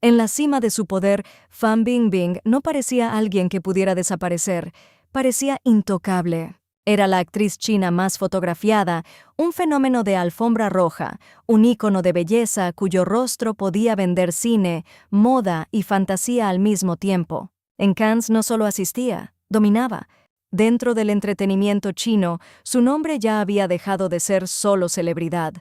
En la cima de su poder, Fan Bingbing no parecía alguien que pudiera desaparecer, parecía intocable. Era la actriz china más fotografiada, un fenómeno de alfombra roja, un ícono de belleza cuyo rostro podía vender cine, moda y fantasía al mismo tiempo. En Cannes no solo asistía, dominaba. Dentro del entretenimiento chino, su nombre ya había dejado de ser solo celebridad.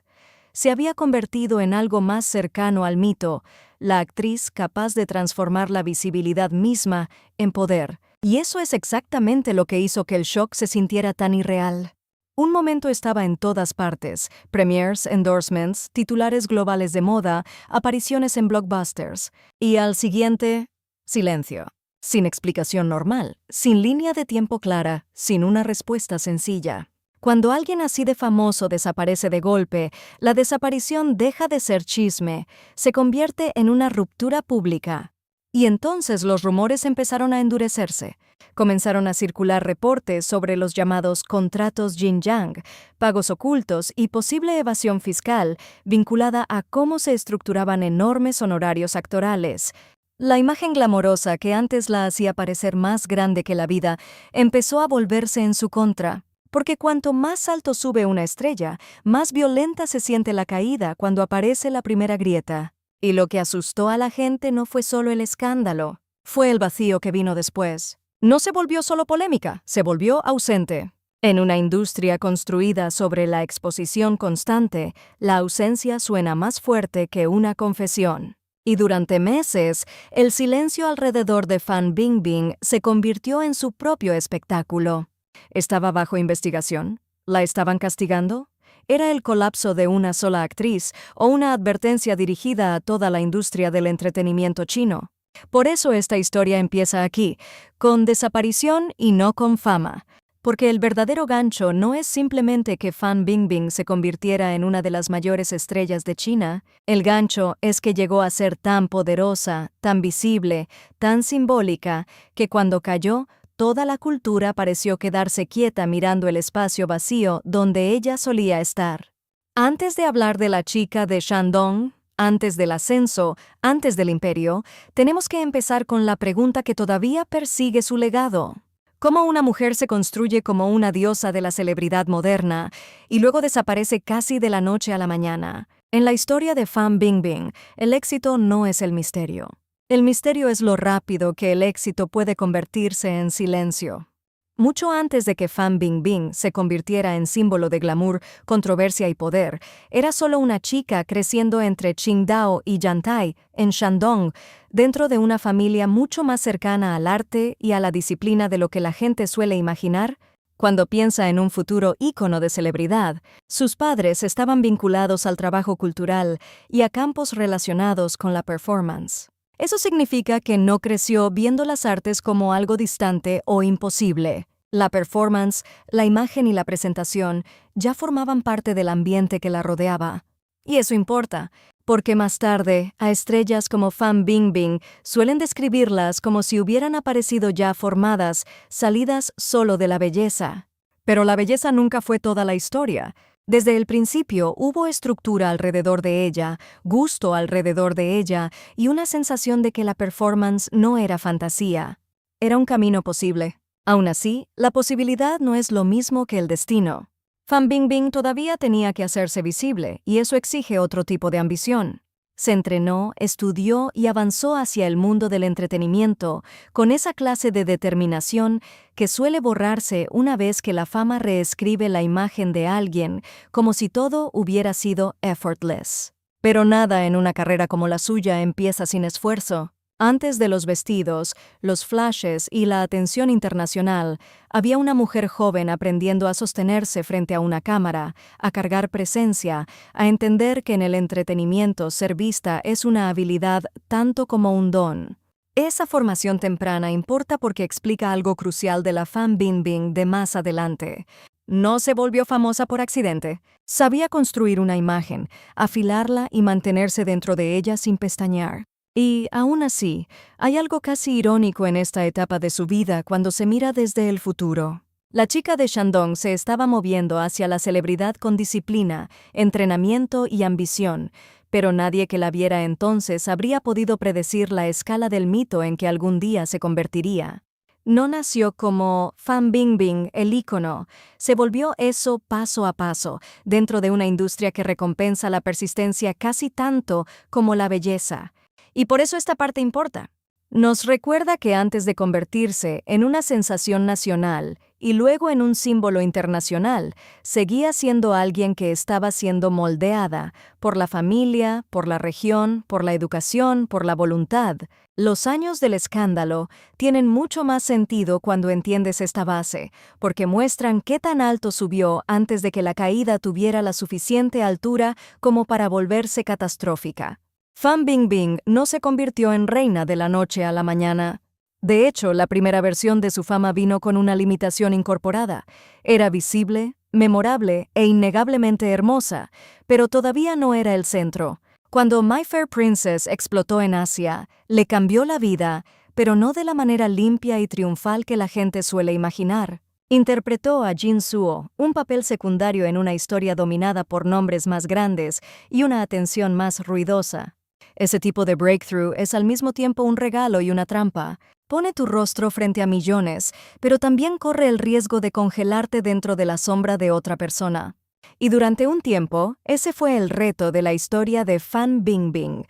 Se había convertido en algo más cercano al mito, la actriz capaz de transformar la visibilidad misma en poder. Y eso es exactamente lo que hizo que el shock se sintiera tan irreal. Un momento estaba en todas partes: premiers, endorsements, titulares globales de moda, apariciones en blockbusters. Y al siguiente, silencio. Sin explicación normal, sin línea de tiempo clara, sin una respuesta sencilla. Cuando alguien así de famoso desaparece de golpe, la desaparición deja de ser chisme, se convierte en una ruptura pública. Y entonces los rumores empezaron a endurecerse. Comenzaron a circular reportes sobre los llamados contratos yin-yang, pagos ocultos y posible evasión fiscal vinculada a cómo se estructuraban enormes honorarios actorales. La imagen glamorosa que antes la hacía parecer más grande que la vida empezó a volverse en su contra. Porque cuanto más alto sube una estrella, más violenta se siente la caída cuando aparece la primera grieta. Y lo que asustó a la gente no fue solo el escándalo, fue el vacío que vino después. No se volvió solo polémica, se volvió ausente. En una industria construida sobre la exposición constante, la ausencia suena más fuerte que una confesión. Y durante meses, el silencio alrededor de Fan Bingbing se convirtió en su propio espectáculo. ¿Estaba bajo investigación? ¿La estaban castigando? ¿Era el colapso de una sola actriz o una advertencia dirigida a toda la industria del entretenimiento chino? Por eso esta historia empieza aquí, con desaparición y no con fama. Porque el verdadero gancho no es simplemente que Fan Bingbing se convirtiera en una de las mayores estrellas de China. El gancho es que llegó a ser tan poderosa, tan visible, tan simbólica, que cuando cayó, toda la cultura pareció quedarse quieta mirando el espacio vacío donde ella solía estar. Antes de hablar de la chica de Shandong, antes del ascenso, antes del imperio, tenemos que empezar con la pregunta que todavía persigue su legado. ¿Cómo una mujer se construye como una diosa de la celebridad moderna y luego desaparece casi de la noche a la mañana? En la historia de Fan Bingbing, el éxito no es el misterio. El misterio es lo rápido que el éxito puede convertirse en silencio. Mucho antes de que Fan Bingbing se convirtiera en símbolo de glamour, controversia y poder, era solo una chica creciendo entre Qingdao y Yantai, en Shandong, dentro de una familia mucho más cercana al arte y a la disciplina de lo que la gente suele imaginar. Cuando piensa en un futuro ícono de celebridad, sus padres estaban vinculados al trabajo cultural y a campos relacionados con la performance. Eso significa que no creció viendo las artes como algo distante o imposible. La performance, la imagen y la presentación ya formaban parte del ambiente que la rodeaba. Y eso importa, porque más tarde, a estrellas como Fan Bingbing suelen describirlas como si hubieran aparecido ya formadas, salidas solo de la belleza. Pero la belleza nunca fue toda la historia. Desde el principio hubo estructura alrededor de ella, gusto alrededor de ella y una sensación de que la performance no era fantasía. Era un camino posible. Aún así, la posibilidad no es lo mismo que el destino. Fan Bingbing todavía tenía que hacerse visible y eso exige otro tipo de ambición. Se entrenó, estudió y avanzó hacia el mundo del entretenimiento con esa clase de determinación que suele borrarse una vez que la fama reescribe la imagen de alguien, como si todo hubiera sido effortless. Pero nada en una carrera como la suya empieza sin esfuerzo. Antes de los vestidos, los flashes y la atención internacional, había una mujer joven aprendiendo a sostenerse frente a una cámara, a cargar presencia, a entender que en el entretenimiento ser vista es una habilidad tanto como un don. Esa formación temprana importa porque explica algo crucial de la Fan Bingbing de más adelante. No se volvió famosa por accidente. Sabía construir una imagen, afilarla y mantenerse dentro de ella sin pestañear. Y, aún así, hay algo casi irónico en esta etapa de su vida cuando se mira desde el futuro. La chica de Shandong se estaba moviendo hacia la celebridad con disciplina, entrenamiento y ambición, pero nadie que la viera entonces habría podido predecir la escala del mito en que algún día se convertiría. No nació como Fan Bingbing, el ícono, se volvió eso paso a paso, dentro de una industria que recompensa la persistencia casi tanto como la belleza. Y por eso esta parte importa. Nos recuerda que antes de convertirse en una sensación nacional y luego en un símbolo internacional, seguía siendo alguien que estaba siendo moldeada por la familia, por la región, por la educación, por la voluntad. Los años del escándalo tienen mucho más sentido cuando entiendes esta base, porque muestran qué tan alto subió antes de que la caída tuviera la suficiente altura como para volverse catastrófica. Fan Bingbing no se convirtió en reina de la noche a la mañana. De hecho, la primera versión de su fama vino con una limitación incorporada. Era visible, memorable e innegablemente hermosa, pero todavía no era el centro. Cuando My Fair Princess explotó en Asia, le cambió la vida, pero no de la manera limpia y triunfal que la gente suele imaginar. Interpretó a Jin Suo, un papel secundario en una historia dominada por nombres más grandes y una atención más ruidosa. Ese tipo de breakthrough es al mismo tiempo un regalo y una trampa. Pone tu rostro frente a millones, pero también corre el riesgo de congelarte dentro de la sombra de otra persona. Y durante un tiempo, ese fue el reto de la historia de Fan Bingbing.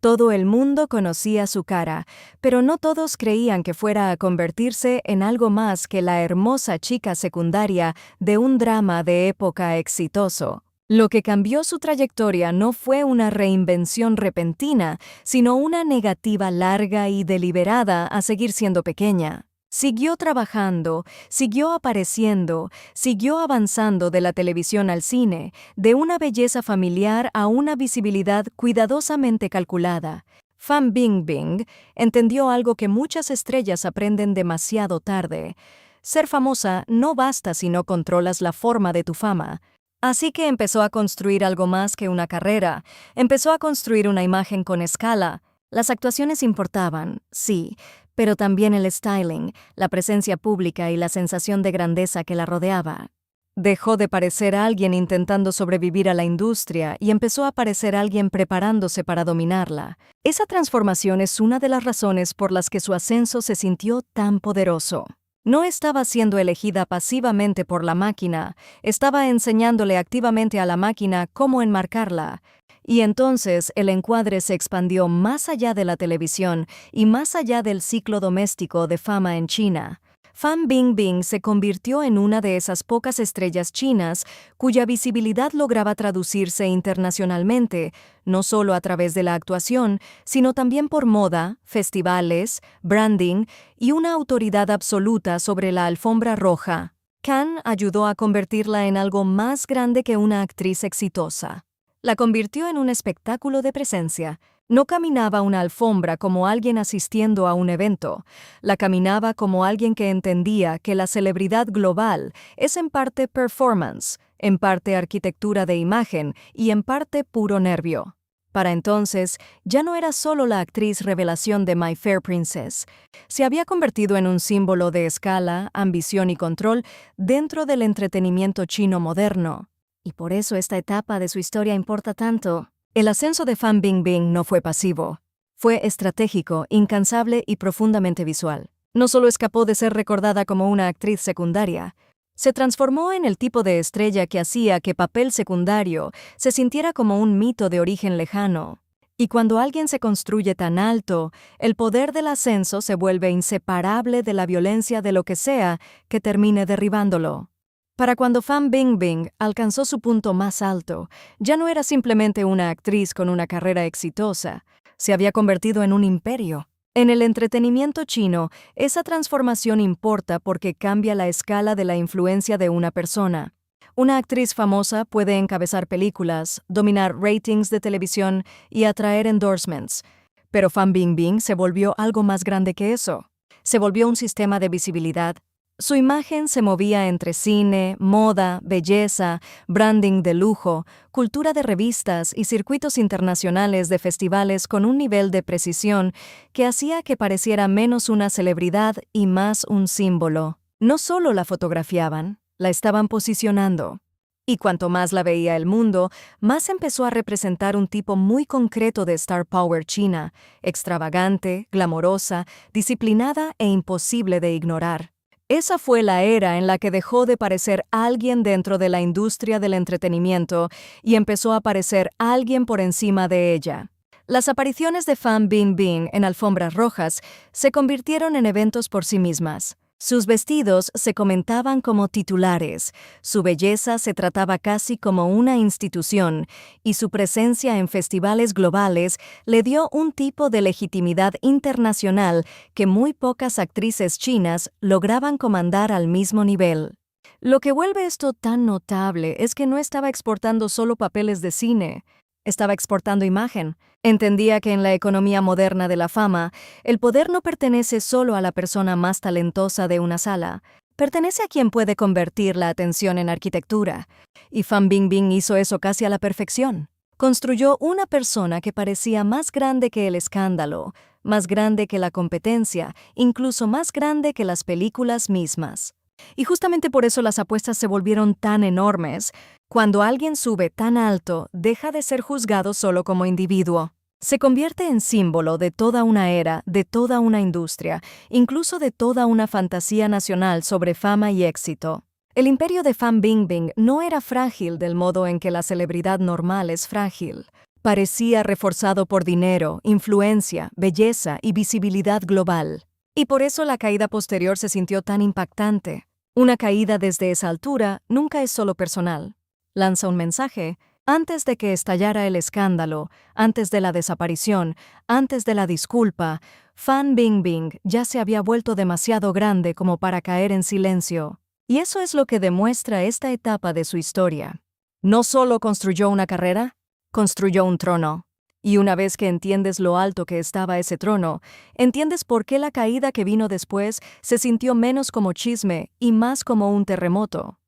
Todo el mundo conocía su cara, pero no todos creían que fuera a convertirse en algo más que la hermosa chica secundaria de un drama de época exitoso. Lo que cambió su trayectoria no fue una reinvención repentina, sino una negativa larga y deliberada a seguir siendo pequeña. Siguió trabajando, siguió apareciendo, siguió avanzando de la televisión al cine, de una belleza familiar a una visibilidad cuidadosamente calculada. Fan Bingbing entendió algo que muchas estrellas aprenden demasiado tarde. Ser famosa no basta si no controlas la forma de tu fama. Así que empezó a construir algo más que una carrera, empezó a construir una imagen con escala. Las actuaciones importaban, sí, pero también el styling, la presencia pública y la sensación de grandeza que la rodeaba. Dejó de parecer alguien intentando sobrevivir a la industria y empezó a parecer alguien preparándose para dominarla. Esa transformación es una de las razones por las que su ascenso se sintió tan poderoso. No estaba siendo elegida pasivamente por la máquina, estaba enseñándole activamente a la máquina cómo enmarcarla. Y entonces el encuadre se expandió más allá de la televisión y más allá del ciclo doméstico de fama en China. Fan Bingbing se convirtió en una de esas pocas estrellas chinas cuya visibilidad lograba traducirse internacionalmente, no solo a través de la actuación, sino también por moda, festivales, branding y una autoridad absoluta sobre la alfombra roja. Cannes ayudó a convertirla en algo más grande que una actriz exitosa. La convirtió en un espectáculo de presencia. No caminaba una alfombra como alguien asistiendo a un evento, la caminaba como alguien que entendía que la celebridad global es en parte performance, en parte arquitectura de imagen y en parte puro nervio. Para entonces, ya no era solo la actriz revelación de My Fair Princess. Se había convertido en un símbolo de escala, ambición y control dentro del entretenimiento chino moderno. Y por eso esta etapa de su historia importa tanto. El ascenso de Fan Bingbing no fue pasivo. Fue estratégico, incansable y profundamente visual. No solo escapó de ser recordada como una actriz secundaria, se transformó en el tipo de estrella que hacía que papel secundario se sintiera como un mito de origen lejano. Y cuando alguien se construye tan alto, el poder del ascenso se vuelve inseparable de la violencia de lo que sea que termine derribándolo. Para cuando Fan Bingbing alcanzó su punto más alto, ya no era simplemente una actriz con una carrera exitosa, se había convertido en un imperio. En el entretenimiento chino, esa transformación importa porque cambia la escala de la influencia de una persona. Una actriz famosa puede encabezar películas, dominar ratings de televisión y atraer endorsements, pero Fan Bingbing se volvió algo más grande que eso. Se volvió un sistema de visibilidad. Su imagen se movía entre cine, moda, belleza, branding de lujo, cultura de revistas y circuitos internacionales de festivales con un nivel de precisión que hacía que pareciera menos una celebridad y más un símbolo. No solo la fotografiaban, la estaban posicionando. Y cuanto más la veía el mundo, más empezó a representar un tipo muy concreto de Star Power china, extravagante, glamorosa, disciplinada e imposible de ignorar. Esa fue la era en la que dejó de parecer alguien dentro de la industria del entretenimiento y empezó a parecer alguien por encima de ella. Las apariciones de Fan Bingbing en alfombras rojas se convirtieron en eventos por sí mismas. Sus vestidos se comentaban como titulares, su belleza se trataba casi como una institución, y su presencia en festivales globales le dio un tipo de legitimidad internacional que muy pocas actrices chinas lograban comandar al mismo nivel. Lo que vuelve esto tan notable es que no estaba exportando solo papeles de cine, estaba exportando imagen. Entendía que en la economía moderna de la fama, el poder no pertenece solo a la persona más talentosa de una sala, pertenece a quien puede convertir la atención en arquitectura. Y Fan Bingbing hizo eso casi a la perfección. Construyó una persona que parecía más grande que el escándalo, más grande que la competencia, incluso más grande que las películas mismas. Y justamente por eso las apuestas se volvieron tan enormes. Cuando alguien sube tan alto, deja de ser juzgado solo como individuo. Se convierte en símbolo de toda una era, de toda una industria, incluso de toda una fantasía nacional sobre fama y éxito. El imperio de Fan Bingbing no era frágil del modo en que la celebridad normal es frágil. Parecía reforzado por dinero, influencia, belleza y visibilidad global. Y por eso la caída posterior se sintió tan impactante. Una caída desde esa altura nunca es solo personal. Lanza un mensaje. Antes de que estallara el escándalo, antes de la desaparición, antes de la disculpa, Fan Bingbing ya se había vuelto demasiado grande como para caer en silencio. Y eso es lo que demuestra esta etapa de su historia. No solo construyó una carrera, construyó un trono. Y una vez que entiendes lo alto que estaba ese trono, entiendes por qué la caída que vino después se sintió menos como chisme y más como un terremoto.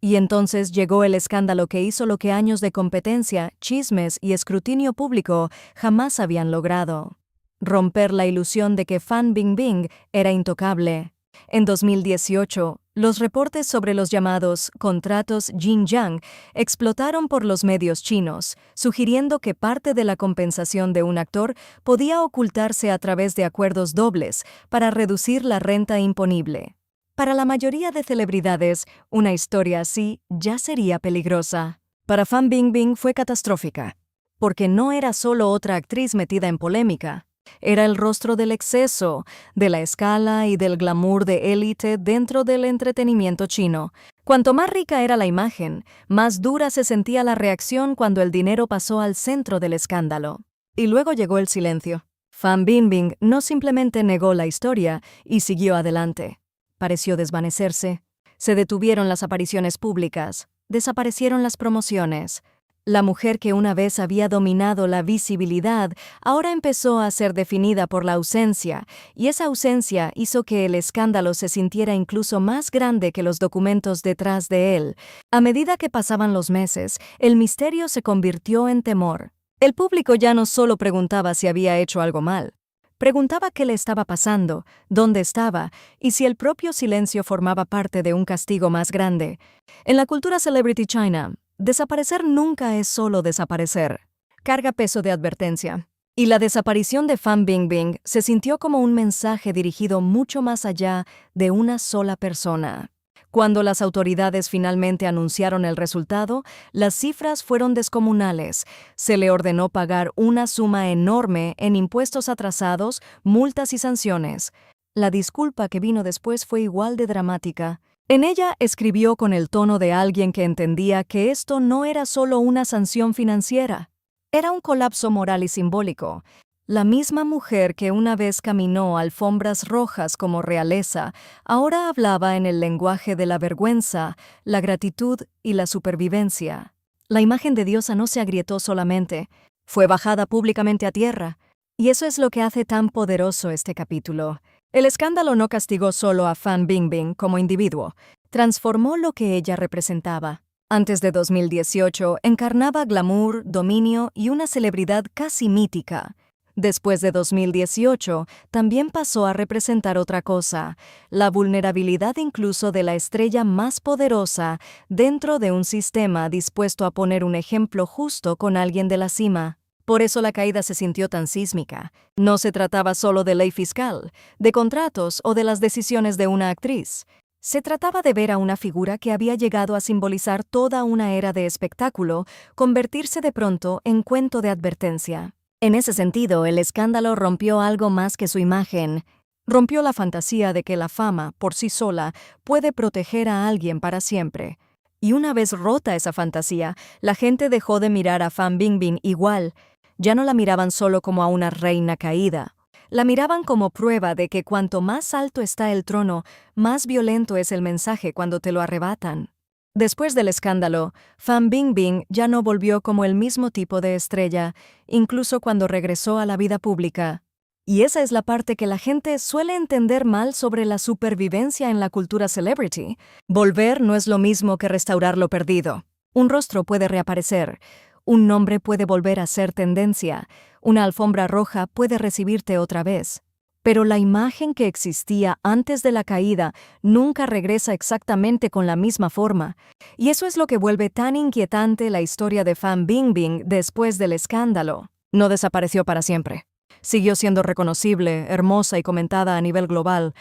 Y entonces llegó el escándalo que hizo lo que años de competencia, chismes y escrutinio público jamás habían logrado: romper la ilusión de que Fan Bingbing era intocable. En 2018, los reportes sobre los llamados contratos Xinjiang explotaron por los medios chinos, sugiriendo que parte de la compensación de un actor podía ocultarse a través de acuerdos dobles para reducir la renta imponible. Para la mayoría de celebridades, una historia así ya sería peligrosa. Para Fan Bingbing fue catastrófica, porque no era solo otra actriz metida en polémica. Era el rostro del exceso, de la escala y del glamour de élite dentro del entretenimiento chino. Cuanto más rica era la imagen, más dura se sentía la reacción cuando el dinero pasó al centro del escándalo. Y luego llegó el silencio. Fan Bingbing no simplemente negó la historia y siguió adelante. Pareció desvanecerse. Se detuvieron las apariciones públicas, desaparecieron las promociones. La mujer que una vez había dominado la visibilidad ahora empezó a ser definida por la ausencia, y esa ausencia hizo que el escándalo se sintiera incluso más grande que los documentos detrás de él. A medida que pasaban los meses, el misterio se convirtió en temor. El público ya no solo preguntaba si había hecho algo mal. Preguntaba qué le estaba pasando, dónde estaba, y si el propio silencio formaba parte de un castigo más grande. En la cultura Celebrity China, desaparecer nunca es solo desaparecer. Carga peso de advertencia. Y la desaparición de Fan Bingbing se sintió como un mensaje dirigido mucho más allá de una sola persona. Cuando las autoridades finalmente anunciaron el resultado, las cifras fueron descomunales. Se le ordenó pagar una suma enorme en impuestos atrasados, multas y sanciones. La disculpa que vino después fue igual de dramática. En ella escribió con el tono de alguien que entendía que esto no era solo una sanción financiera. Era un colapso moral y simbólico. La misma mujer que una vez caminó alfombras rojas como realeza, ahora hablaba en el lenguaje de la vergüenza, la gratitud y la supervivencia. La imagen de diosa no se agrietó solamente, fue bajada públicamente a tierra. Y eso es lo que hace tan poderoso este capítulo. El escándalo no castigó solo a Fan Bingbing como individuo, transformó lo que ella representaba. Antes de 2018, encarnaba glamour, dominio y una celebridad casi mítica. Después de 2018, también pasó a representar otra cosa, la vulnerabilidad incluso de la estrella más poderosa dentro de un sistema dispuesto a poner un ejemplo justo con alguien de la cima. Por eso la caída se sintió tan sísmica. No se trataba solo de ley fiscal, de contratos o de las decisiones de una actriz. Se trataba de ver a una figura que había llegado a simbolizar toda una era de espectáculo convertirse de pronto en cuento de advertencia. En ese sentido, el escándalo rompió algo más que su imagen. Rompió la fantasía de que la fama, por sí sola, puede proteger a alguien para siempre. Y una vez rota esa fantasía, la gente dejó de mirar a Fan Bingbing igual. Ya no la miraban solo como a una reina caída. La miraban como prueba de que cuanto más alto está el trono, más violento es el mensaje cuando te lo arrebatan. Después del escándalo, Fan Bingbing ya no volvió como el mismo tipo de estrella, incluso cuando regresó a la vida pública. Y esa es la parte que la gente suele entender mal sobre la supervivencia en la cultura celebrity. Volver no es lo mismo que restaurar lo perdido. Un rostro puede reaparecer. Un nombre puede volver a ser tendencia, una alfombra roja puede recibirte otra vez. Pero la imagen que existía antes de la caída nunca regresa exactamente con la misma forma. Y eso es lo que vuelve tan inquietante la historia de Fan Bingbing después del escándalo. No desapareció para siempre. Siguió siendo reconocible, hermosa y comentada a nivel global,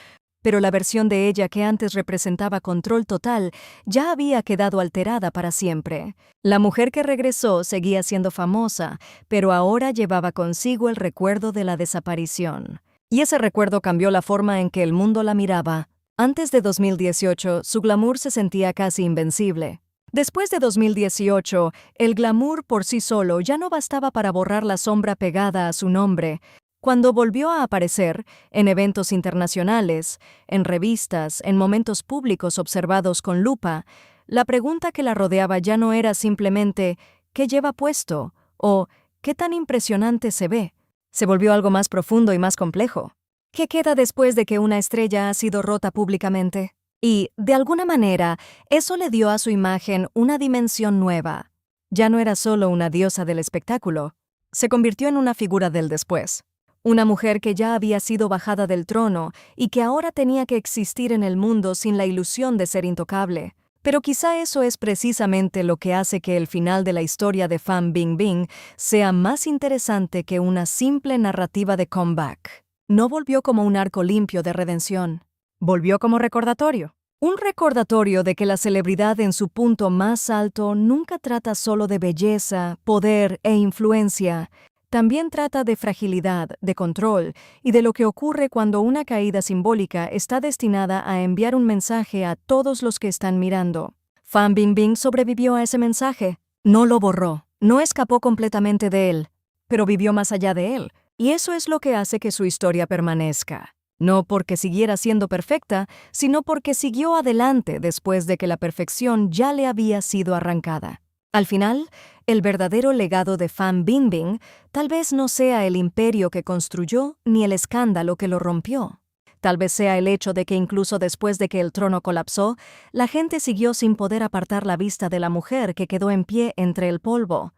pero la versión de ella que antes representaba control total ya había quedado alterada para siempre. La mujer que regresó seguía siendo famosa, pero ahora llevaba consigo el recuerdo de la desaparición. Y ese recuerdo cambió la forma en que el mundo la miraba. Antes de 2018, su glamour se sentía casi invencible. Después de 2018, el glamour por sí solo ya no bastaba para borrar la sombra pegada a su nombre. Cuando volvió a aparecer, en eventos internacionales, en revistas, en momentos públicos observados con lupa, la pregunta que la rodeaba ya no era simplemente ¿qué lleva puesto? O ¿qué tan impresionante se ve? Se volvió algo más profundo y más complejo. ¿Qué queda después de que una estrella ha sido rota públicamente? Y, de alguna manera, eso le dio a su imagen una dimensión nueva. Ya no era solo una diosa del espectáculo, se convirtió en una figura del después. Una mujer que ya había sido bajada del trono y que ahora tenía que existir en el mundo sin la ilusión de ser intocable. Pero quizá eso es precisamente lo que hace que el final de la historia de Fan Bingbing sea más interesante que una simple narrativa de comeback. No volvió como un arco limpio de redención. Volvió como recordatorio. Un recordatorio de que la celebridad en su punto más alto nunca trata solo de belleza, poder e influencia. También trata de fragilidad, de control y de lo que ocurre cuando una caída simbólica está destinada a enviar un mensaje a todos los que están mirando. Fan Bingbing sobrevivió a ese mensaje. No lo borró, no escapó completamente de él, pero vivió más allá de él. Y eso es lo que hace que su historia permanezca. No porque siguiera siendo perfecta, sino porque siguió adelante después de que la perfección ya le había sido arrancada. Al final, el verdadero legado de Fan Bingbing tal vez no sea el imperio que construyó ni el escándalo que lo rompió. Tal vez sea el hecho de que incluso después de que el trono colapsó, la gente siguió sin poder apartar la vista de la mujer que quedó en pie entre el polvo.